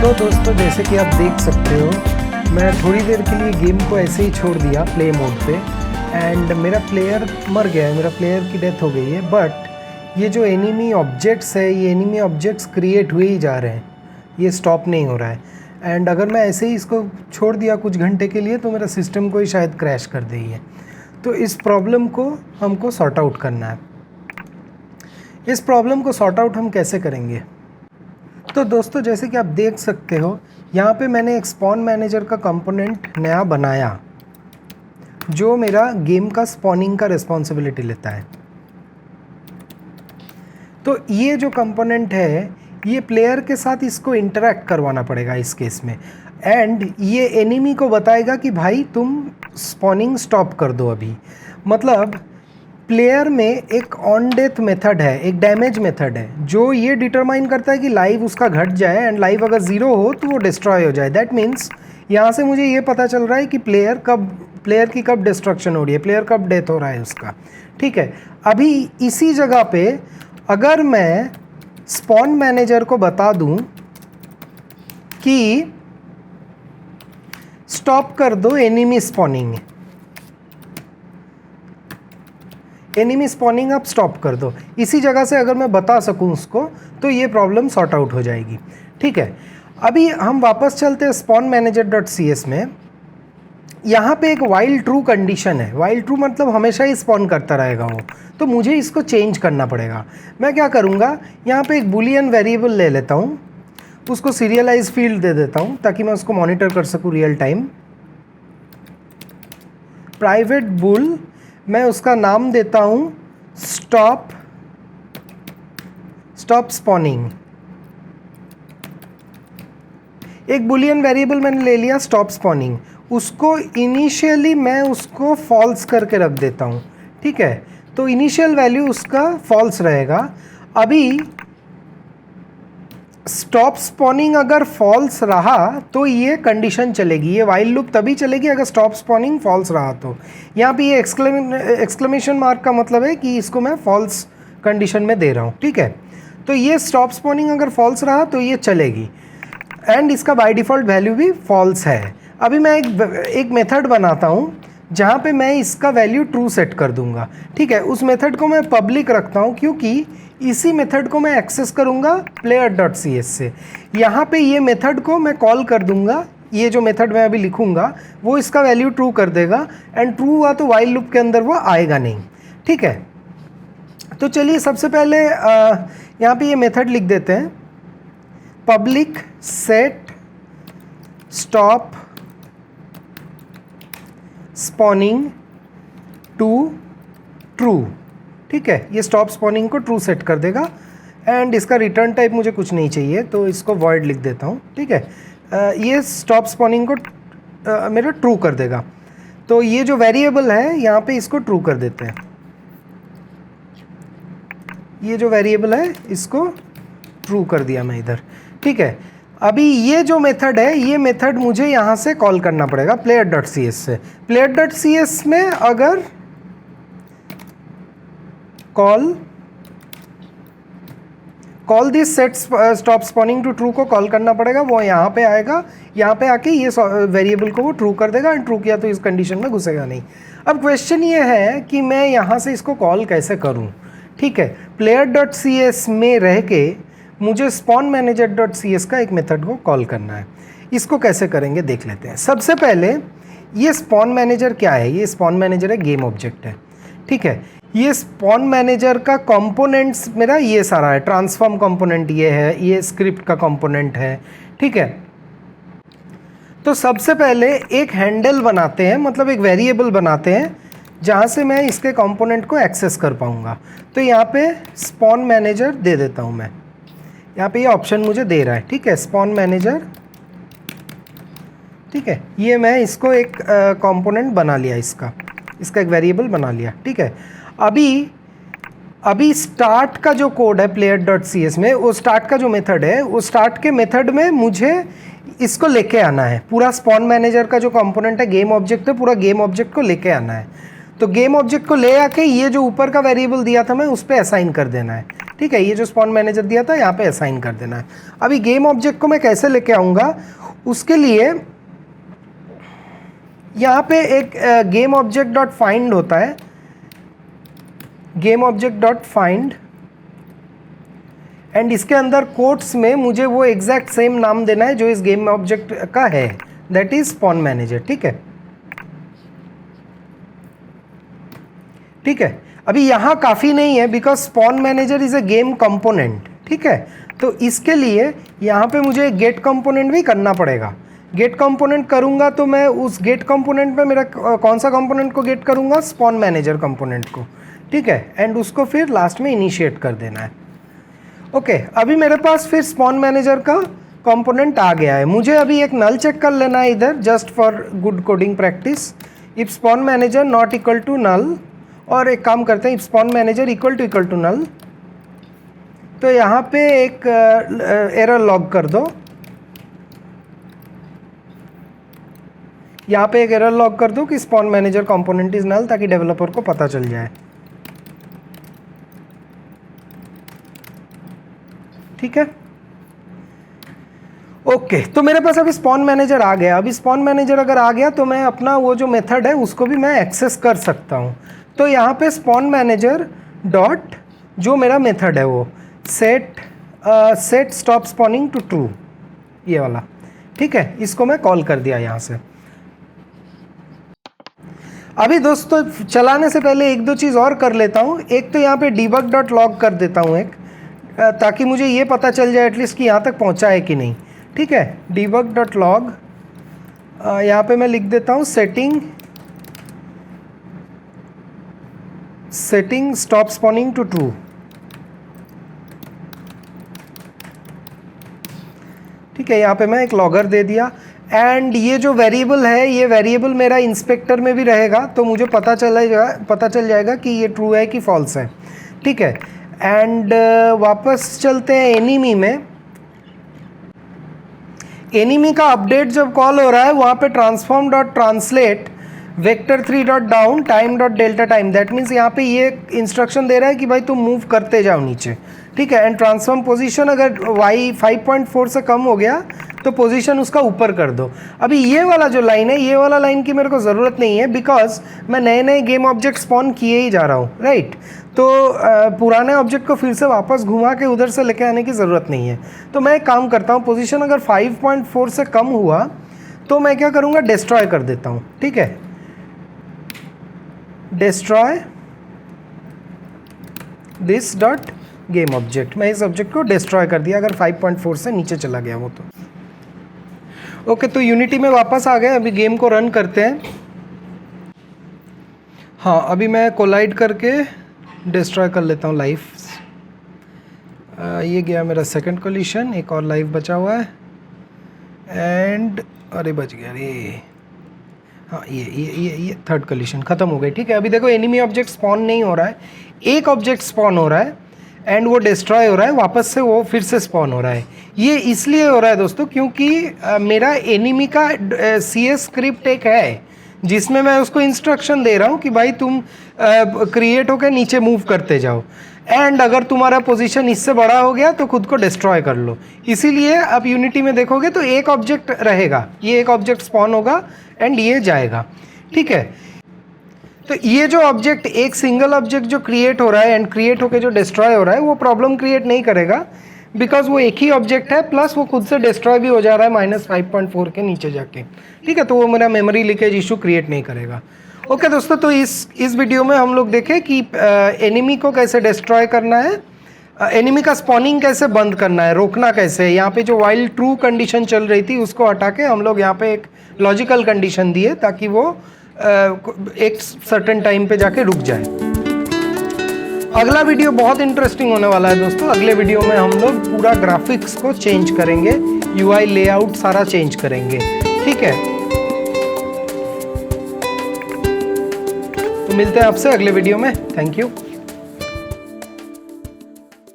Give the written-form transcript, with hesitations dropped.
तो दोस्तों जैसे कि आप देख सकते हो, मैं थोड़ी देर के लिए गेम को ऐसे ही छोड़ दिया प्ले मोड पे एंड मेरा प्लेयर मर गया है, मेरा प्लेयर की डेथ हो गई है। बट ये जो एनिमी ऑब्जेक्ट्स है, ये एनिमी ऑब्जेक्ट्स क्रिएट हुए ही जा रहे हैं, ये स्टॉप नहीं हो रहा है। एंड अगर मैं ऐसे ही इसको छोड़ दिया कुछ घंटे के लिए तो मेरा सिस्टम को ही शायद क्रैश कर देगी है। तो इस प्रॉब्लम को हमको सॉर्ट आउट करना है। इस प्रॉब्लम को सॉर्ट आउट हम कैसे करेंगे? तो दोस्तों जैसे कि आप देख सकते हो, यहाँ पे मैंने एक स्पॉन मैनेजर का कंपोनेंट नया बनाया जो मेरा गेम का स्पॉनिंग का रिस्पॉन्सिबिलिटी लेता है। तो ये जो कंपोनेंट है, ये प्लेयर के साथ इसको इंटरेक्ट करवाना पड़ेगा इस केस में। एंड ये एनिमी को बताएगा कि भाई तुम स्पॉनिंग स्टॉप कर दो अभी। मतलब प्लेयर में एक ऑन डेथ मेथड है, एक डैमेज मेथड है, जो ये डिटरमाइन करता है कि लाइव उसका घट जाए एंड लाइव अगर ज़ीरो हो तो वो डिस्ट्रॉय हो जाए। दैट मीन्स यहाँ से मुझे ये पता चल रहा है कि प्लेयर की कब डिस्ट्रक्शन हो रही है, प्लेयर कब डेथ हो रहा है उसका। ठीक है, अभी इसी जगह पे अगर मैं स्पॉन मैनेजर को बता दूं कि स्टॉप कर दो एनिमी स्पॉनिंग, एनिमी स्पॉनिंग आप स्टॉप कर दो, इसी जगह से अगर मैं बता सकूं उसको, तो ये प्रॉब्लम सॉर्ट आउट हो जाएगी। ठीक है, अभी हम वापस चलते हैं spawn manager dot C S में। यहाँ पे एक वाइल ट्रू कंडीशन है। वाइल ट्रू मतलब हमेशा ही स्पॉन करता रहेगा वो, तो मुझे इसको चेंज करना पड़ेगा। मैं क्या करूँगा, यहाँ पे एक बुलियन वेरिएबल ले लेता हूँ, उसको सीरियलाइज फील्ड दे देता हूँ ताकि मैं उसको मॉनिटर कर सकूँ रियल टाइम। प्राइवेट बुल, मैं उसका नाम देता हूँ स्टॉप स्पॉनिंग। एक बुलियन वेरिएबल मैंने ले लिया स्टॉप स्पॉनिंग, उसको इनिशियली मैं उसको फॉल्स करके रख देता हूँ। ठीक है, तो इनिशियल वैल्यू उसका फॉल्स रहेगा। अभी स्टॉप स्पॉनिंग अगर फॉल्स रहा तो ये कंडीशन चलेगी, ये वाइल लूप तभी चलेगी अगर स्टॉप स्पॉनिंग फॉल्स रहा तो। यहाँ पे ये एक्सक्लेमेशन मार्क का मतलब है कि इसको मैं फॉल्स कंडीशन में दे रहा हूँ। ठीक है, तो ये स्टॉप स्पॉनिंग अगर फॉल्स रहा तो ये चलेगी एंड इसका बाय डिफ़ॉल्ट वैल्यू भी फॉल्स है। अभी मैं एक मेथड बनाता हूँ जहाँ पे मैं इसका वैल्यू ट्रू सेट कर दूंगा। ठीक है, उस मेथड को मैं पब्लिक रखता हूँ क्योंकि इसी मेथड को मैं एक्सेस करूँगा प्लेयर डॉट सी एस से। यहाँ पे ये मेथड को मैं कॉल कर दूंगा, ये जो मेथड मैं अभी लिखूँगा वो इसका वैल्यू ट्रू कर देगा एंड ट्रू हुआ तो वाइल लूप के अंदर वो आएगा नहीं। ठीक है, तो चलिए सबसे पहले यहाँ पे ये मेथड लिख देते हैं, public set stop spawning to true. ठीक है, ये स्टॉप स्पॉनिंग को ट्रू सेट कर देगा एंड इसका रिटर्न टाइप मुझे कुछ नहीं चाहिए तो इसको वॉइड लिख देता हूँ। ठीक है, ये स्टॉप स्पॉनिंग को मेरा ट्रू कर देगा। तो ये जो वेरिएबल है यहाँ पे इसको ट्रू कर देते हैं, ये जो वेरिएबल है इसको ट्रू कर दिया मैं इधर। ठीक है, अभी ये जो मेथड है, ये मेथड मुझे यहाँ से कॉल करना पड़ेगा प्लेयर डॉट सी एस से। प्लेयर डॉट सी एस में अगर call this set stop spawning to true को कॉल करना पड़ेगा, वो यहाँ पे आएगा, यहाँ पे आके ये वेरिएबल को वो ट्रू कर देगा एंड ट्रू किया तो इस कंडीशन में घुसेगा नहीं। अब क्वेश्चन ये है कि मैं यहाँ से इसको कॉल कैसे करूँ। ठीक है, प्लेयर डॉट सी एस में रह के मुझे spawn manager dot C S का एक मेथड को कॉल करना है। इसको कैसे करेंगे देख लेते हैं। सबसे पहले ये स्पॉन मैनेजर क्या है, ये स्पॉन मैनेजर है, गेम ऑब्जेक्ट है। ठीक है, ये स्पॉन मैनेजर का कंपोनेंट्स मेरा ये सारा है, ट्रांसफॉर्म कंपोनेंट ये है, ये स्क्रिप्ट का कंपोनेंट है। ठीक है, तो सबसे पहले एक हैंडल बनाते हैं, मतलब एक वेरिएबल बनाते हैं जहाँ से मैं इसके कंपोनेंट को एक्सेस कर पाऊँगा। तो यहाँ पे स्पॉन मैनेजर दे देता हूँ मैं, यहाँ पे ये ऑप्शन मुझे दे रहा है। ठीक है, स्पॉन मैनेजर। ठीक है, ये मैं इसको एक कंपोनेंट बना लिया, इसका एक वेरिएबल बना लिया। ठीक है, अभी अभी स्टार्ट का जो कोड है player.cs में, वो स्टार्ट का जो मेथड है, वो स्टार्ट के मेथड में मुझे इसको लेके आना है। पूरा स्पॉन मैनेजर का जो कंपोनेंट है गेम ऑब्जेक्ट है, पूरा गेम ऑब्जेक्ट को लेके आना है। तो गेम ऑब्जेक्ट को ले आके ये जो ऊपर का वेरिएबल दिया था मैं उस पर असाइन कर देना है। ठीक है, ये जो स्पॉन मैनेजर दिया था यहाँ पे असाइन कर देना है। अभी गेम ऑब्जेक्ट को मैं कैसे लेके आऊँगा, उसके लिए यहाँ पे एक गेम ऑब्जेक्ट डॉट फाइंड होता है, game object dot find, and इसके अंदर कोट्स में मुझे वो एग्जैक्ट सेम नाम देना है जो इस गेम ऑब्जेक्ट का है, दैट इज स्पॉन मैनेजर। ठीक है, ठीक है। अभी यहाँ काफ़ी नहीं है because spawn manager is a game component. ठीक है, तो इसके लिए यहाँ पे मुझे गेट कंपोनेंट भी करना पड़ेगा। गेट कंपोनेंट करूँगा तो मैं उस गेट कंपोनेंट में मेरा कौन सा कंपोनेंट को गेट करूँगा, स्पॉन मैनेजर कंपोनेंट को। ठीक है, एंड उसको फिर लास्ट में इनिशिएट कर देना है। ओके, अभी मेरे पास फिर स्पॉन मैनेजर का कंपोनेंट आ गया है। मुझे अभी एक नल चेक कर लेना है इधर, just for good coding practice. If spawn manager not equal to null, और एक काम करते हैं, if spawn manager equal to null, तो यहाँ पे एक एरर लॉग कर दो। यहाँ पे एक एरर लॉग कर दो कि spawn manager component is null, ताकि डेवलपर को पता चल जाए। ठीक है, ओके। तो मेरे पास अभी स्पॉन मैनेजर आ गया। अभी स्पॉन मैनेजर अगर आ गया तो मैं अपना वो जो मेथड है उसको भी मैं एक्सेस कर सकता हूँ। तो यहाँ पे स्पॉन मैनेजर डॉट जो मेरा मेथड है वो set stop spawning to true, ये वाला। ठीक है, इसको मैं कॉल कर दिया यहाँ से। अभी दोस्तों चलाने से पहले एक दो चीज़ और कर लेता हूँ। एक तो यहाँ पे debug डॉट लॉग कर देता हूँ एक, ताकि मुझे ये पता चल जाए एटलीस्ट कि यहाँ तक पहुँचा है कि नहीं। ठीक है, debug डॉट लॉग, यहाँ पे मैं लिख देता हूँ setting stop spawning to true. ठीक है, यहाँ पे मैं एक लॉगर दे दिया, एंड ये जो वेरिएबल है, ये वेरिएबल मेरा इंस्पेक्टर में भी रहेगा, तो मुझे पता चल जाएगा कि ये ट्रू है कि फॉल्स है। ठीक है, एंड वापस चलते हैं एनिमी में। एनिमी का अपडेट जब कॉल हो रहा है, वहाँ पे transform dot translate vector 3 dot down time dot delta time, that means यहाँ पे ये इंस्ट्रक्शन दे रहा है कि भाई तुम मूव करते जाओ नीचे। ठीक है, एंड ट्रांसफॉर्म पोजीशन अगर y 5.4 से कम हो गया तो पोजीशन उसका ऊपर कर दो। अभी ये वाला जो लाइन है, ये वाला लाइन की मेरे को ज़रूरत नहीं है, बिकॉज मैं नए नए गेम ऑब्जेक्ट स्पॉन किए ही जा रहा हूँ, राइट। तो पुराने ऑब्जेक्ट को फिर से वापस घुमा के उधर से लेके आने की ज़रूरत नहीं है। तो मैं एक काम करता हूँ, पोजीशन अगर 5.4 से कम हुआ तो मैं क्या करूँगा, डिस्ट्रॉय कर देता हूँ। ठीक है, destroy this dot game object, मैं इस ऑब्जेक्ट को डिस्ट्रॉय कर दिया अगर 5.4 से नीचे चला गया वो तो। ओके, तो यूनिटी में वापस आ गए। अभी गेम को रन करते हैं। हाँ, अभी मैं कोलाइड करके डिस्ट्रॉय कर लेता हूँ लाइफ। ये गया मेरा सेकंड कोलिशन, एक और लाइफ बचा हुआ है, एंड अरे बच गया रे। हाँ, ये थर्ड कोलिशन ख़त्म हो गई। ठीक है, अभी देखो एनिमी ऑब्जेक्ट स्पॉन नहीं हो रहा है, एक ऑब्जेक्ट स्पॉन हो रहा है एंड वो डिस्ट्रॉय हो रहा है, वापस से वो फिर से स्पॉन हो रहा है। ये इसलिए हो रहा है दोस्तों क्योंकि मेरा एनिमी का CS स्क्रिप्ट एक है जिसमें मैं उसको इंस्ट्रक्शन दे रहा हूँ कि भाई तुम क्रिएट होकर नीचे मूव करते जाओ, एंड अगर तुम्हारा पोजीशन इससे बड़ा हो गया तो खुद को डिस्ट्रॉय कर लो। इसीलिए आप यूनिटी में देखोगे तो एक ऑब्जेक्ट रहेगा, ये एक ऑब्जेक्ट स्पॉन होगा एंड ये जाएगा। ठीक है, तो ये जो ऑब्जेक्ट, एक सिंगल ऑब्जेक्ट जो क्रिएट हो रहा है एंड क्रिएट होकर जो डिस्ट्रॉय हो रहा है, वो प्रॉब्लम क्रिएट नहीं करेगा बिकॉज वो एक ही ऑब्जेक्ट है, प्लस वो खुद से डिस्ट्रॉय भी हो जा रहा है -5.4 के नीचे जाके। ठीक है, तो वो मेरा मेमोरी लीकेज इशू क्रिएट नहीं करेगा। ओके दोस्तों, तो इस वीडियो में हम लोग देखें कि एनिमी को कैसे डिस्ट्रॉय करना है, एनिमी का स्पॉनिंग कैसे बंद करना है, रोकना कैसे है। यहाँ पे जो वाइल ट्रू कंडीशन चल रही थी उसको हटा के हम लोग यहाँ पे एक लॉजिकल कंडीशन दिए ताकि वो एक सर्टेन टाइम पे जाके रुक जाए। अगला वीडियो बहुत इंटरेस्टिंग होने वाला है दोस्तों। अगले वीडियो में हम लोग पूरा ग्राफिक्स को चेंज करेंगे, UI लेआउट सारा चेंज करेंगे। ठीक है, तो मिलते हैं आपसे अगले वीडियो में। Thank you.